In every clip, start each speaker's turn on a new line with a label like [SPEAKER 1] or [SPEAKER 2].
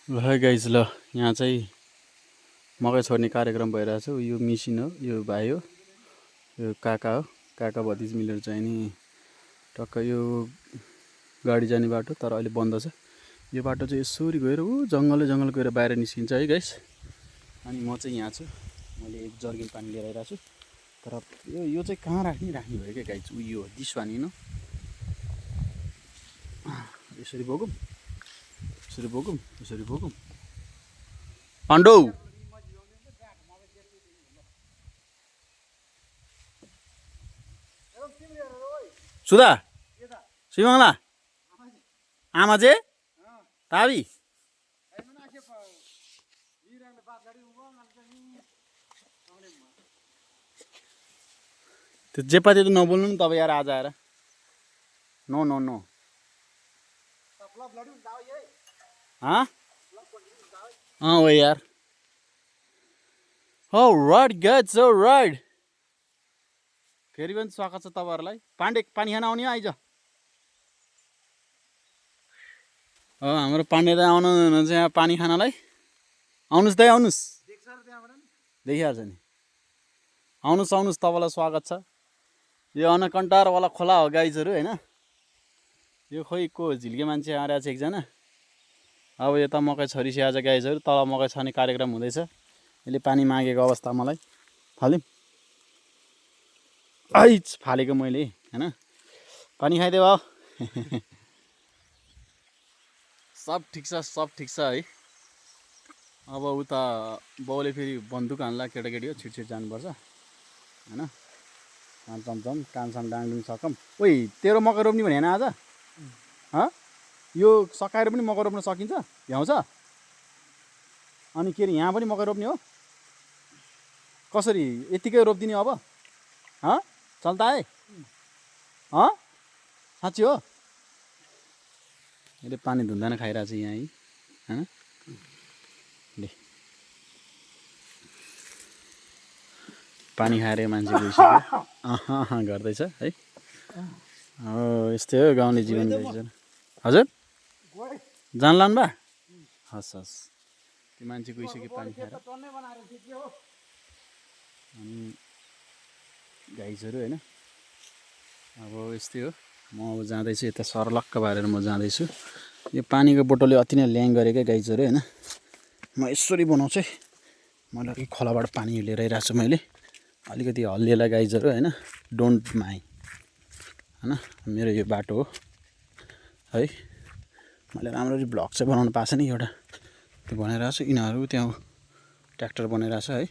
[SPEAKER 1] ल है गाइज ल यहाँ चाहिँ मकै छोड्ने कार्यक्रम भइरहेछ। यो मिसिन हो, यो भाइ हो, यो काका हो। काका भतिज मिलेर चाहिँ नि टक्क यो गाडी जाने बाटो तर अहिले बन्द छ। यो बाटो चाहिँ यसरी गएर जङ्गल गएर बाहिर निस्किन्छ है गाइस। अनि म चाहिँ यहाँ छु, मैले एक जर्किन पानी लिएर आइरहेको छु। तर यो चाहिँ कहाँ राख्ने भयो क्या गाइस। यो दिस पानी न यसरी बोकौँ, यसरी बोकौँ पाण्डौ सुधा श्रीमङ्गला आमा जे ताबी त्यो जे पाते त नबोल्नु नि तपाईँ यार आज आएर। नो नो नो हाँ ओ यार राइट गाइज राइट। फेरि पनि स्वागत छ तपाईँहरूलाई। पाण्डे पानी खान आउने आइज। हाम्रो पाण्डे दाइ आउनु हुनुहुन्छ यहाँ पानी खानलाई। आउनुहोस् दाइ आउनुहोस्, देखिहाल्छ नि। आउनुहोस् आउनुहोस्, तपाईँलाई स्वागत छ। यो अनकन्टारवाला खोला हो गाइजहरू होइन। यो खोइ को झिल्के मान्छे आइरहेको छ एकजना। अब यता मकै छरिसकेको छ गाइजहरू, तल मकै छर्ने कार्यक्रम हुँदैछ। यसले पानी मागेको अवस्था मलाई फाल्यौँ आइच फालेको मैले होइन। पानी खाइदियो भाउ। सब ठिक छ, सब ठिक छ है। अब उता बाउले फेरि बन्दुक हान्ला केटाकेटी हो, छिटछिट जानुपर्छ होइन। चमचम कामसाम डाङडुङ सकम। ओइ तेरो मकै रोप्ने भने आज यो सकाएर पनि मकै रोप्न सकिन्छ, भ्याउँछ? अनि के अरे यहाँ पनि मकै रोप्ने हो? कसरी यतिकै रोपिदिने अब? चल्ता है साँच्ची हो? यसले पानी धुँदैन खाइरहेको छ यहाँ होइन। ले पानी खाएर मान्छे गइसक्यो गर्दैछ है। हो यस्तै हो गाउँले जीवन गाइजहरू। हजुर जानलान् बा हस् हस्। त्यो मान्छे गइसक्यो पानी खाएर। अनि गाइजहरू होइन अब यस्तै हो। म अब जाँदैछु यता सरलक्क भएर म जाँदैछु। यो पानीको बोटलले अति नै ल्याङ गरेको गाइजहरू होइन। म यसरी बनाउँछु है। मैले अलिक खोलाबाट पानी लिएर आइरहेको छु। मैले अलिकति हल्लिएला गाइजहरू होइन, डोन्ट माइन्ड होइन। मेरो यो बाटो हो है। मैले राम्ररी ब्लग चाहिँ बनाउनु पाएको छैन एउटा, त्यो बनाइरहेको छु। यिनीहरू त्यहाँ ट्र्याक्टर बनाइरहेको छ है।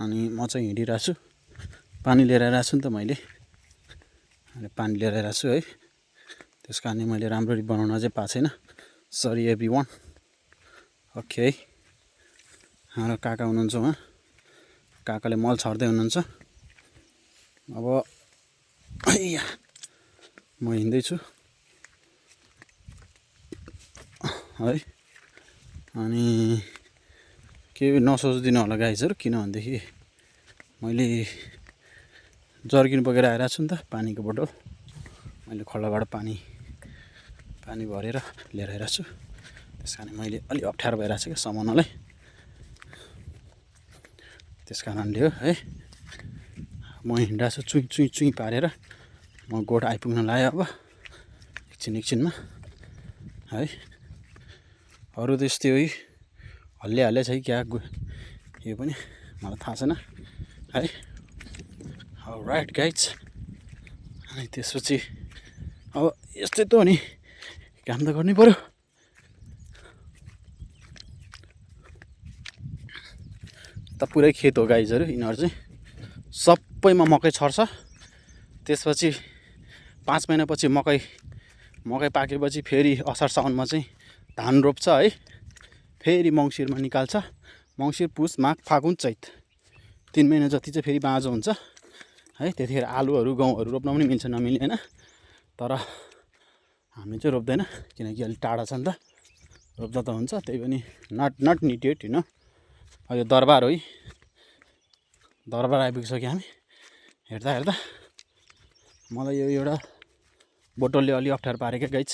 [SPEAKER 1] अनि म चाहिँ हिँडिरहेको छु, पानी लिएर आइरहेको छु नि त मैले। अनि पानी लिएर आइरहेको छु है। त्यस कारणले मैले राम्ररी बनाउन चाहिँ पाएको छैन। Sorry every one. ओके है। हाम्रो काका हुनुहुन्छ उहाँ, काकाले मल छर्दै हुनुहुन्छ। अब म हिँड्दैछु है। अनि के नसोचिदिनु होला गाइजहरू, किनभनेदेखि मैले जर्किन बोकेर आइरहेको छु नि त, पानीको बोटल। मैले खोलाबाट पानी भरेर लिएर आइरहेको छु। त्यस कारण मैले अलि अप्ठ्यारो भइरहेको छ क्या समाउनलाई। त्यस कारणले हो है। म हिँडिरहेको छु चुइँ पारेर। म गोठ आइपुग्न लाग्यो अब एकछिनमा है। अरू त यस्तै हो है, हल्ले छ कि क्या यो पनि मलाई थाहा छैन है। Right guys. अनि त्यसपछि अब यस्तै त हो नि, काम त गर्नै पऱ्यो। त पुरै खेत हो गाइजहरू। यिनीहरू चाहिँ सबैमा मकै छर्छ। त्यसपछि 5 महिनापछि मकै पाकेपछि फेरि असार साउनमा चाहिँ धान रोप्छ है। फेरि मङ्सिरमा निकाल्छ। मङ्सिर पुस माघ फागुन चैत 3 महिना जति चाहिँ फेरि बाँझो हुन्छ है। त्यतिखेर आलुहरू गहुँहरू रोप्न पनि मिल्छ, नमिल्ने होइन। तर हामी चाहिँ रोप्दैन किनकि अलिक टाढा छ नि त। रोप्दा त हुन्छ, त्यही पनि नट निडेड होइन। यो दरबार हो है, दरबार आइपुगिसक्यो हामी। हेर्दा मलाई यो एउटा बोतलले अलि अप्ठ्यारो पारेको गाइज।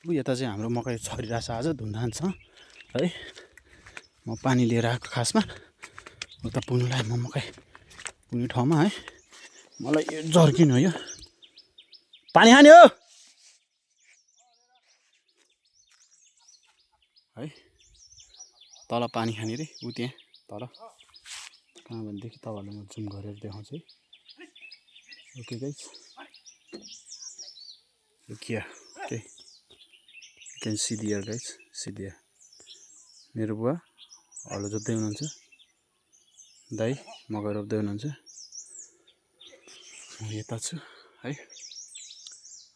[SPEAKER 1] यता चाहिँ हाम्रो मकै छरिरहेको छ आज धुमधाम छ है। म पानी लिएर आएको खासमा उता पुग्नुलाई म मकै पुग्ने ठाउँमा है। मलाई यो जर्किन हो यो पानी खाने हो है। तल पानी खाने रे ऊ त्यहाँ तल कहाँ भनेदेखि तपाईँहरूलाई म जुम गरेर देखाउँछु है। Okay guys okay okay can see there guys see there. मेरो बुवा हलो जोत्दै हुनुहुन्छ, दाइ मकै रोप्दै हुनुहुन्छ, म यता छु है।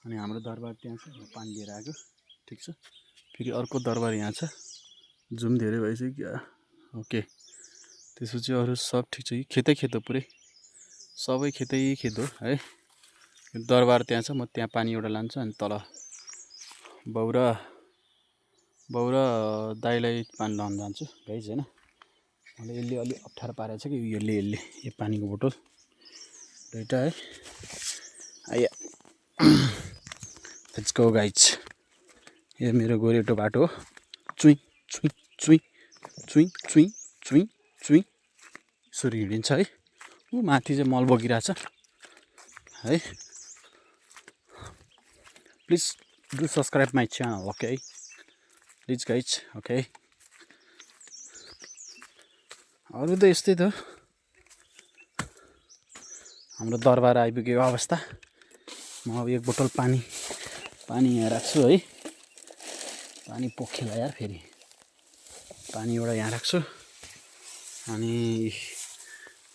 [SPEAKER 1] अनि हाम्रो दरबार त्यहाँ छ, म पानी लिएर आएको ठिक छ। फेरि अर्को दरबार यहाँ छ, जुम धेरै भइसक्यो ओके। त्यसपछि अरू सब ठिक छ कि खेतै खेत हो पुरै सबै खेतै खेत हो है। दरबार त्यहाँ छ, म त्यहाँ पानी एउटा लान्छु अनि तल बाउ र दाइलाई पानी लाउनु जान्छु गाइज होइन। मलाई यसले अलि अप्ठ्यारो पारेको छ कि यसले यो पानीको बोतल दुइटा है। आइया लेट्स गो गाइज। यो मेरो गोरेटो बाटो हो, चुइँ चुइँ चुइँ चुइँ चुइँ चुइँ चुइँ यसरी हिँडिन्छ है। ऊ माथि चाहिँ मल बगिरहेछ है। Please do subscribe my channel okay please guys okay. अरू त यस्तै त हाम्रो दरबार आइपुगेको अवस्था। म अब एक बोतल पानी यहाँ राख्छु है। पानी पोखिला यार फेरि पानी एउटा यहाँ राख्छु। अनि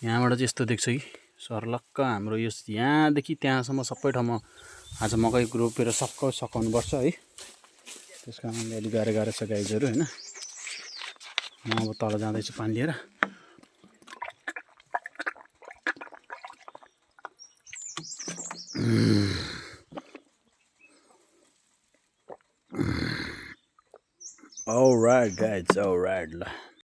[SPEAKER 1] यहाँबाट चाहिँ यस्तो देख्छ कि सर्लक्क हाम्रो यो यहाँदेखि त्यहाँसम्म सबै ठाउँमा आज मकै रोपेर सकाउनुपर्छ है। त्यस कारणले अलिक गाह्रो छ गाइजहरू होइन। म अब तल जाँदैछु पानी लिएर। All right guys, all right.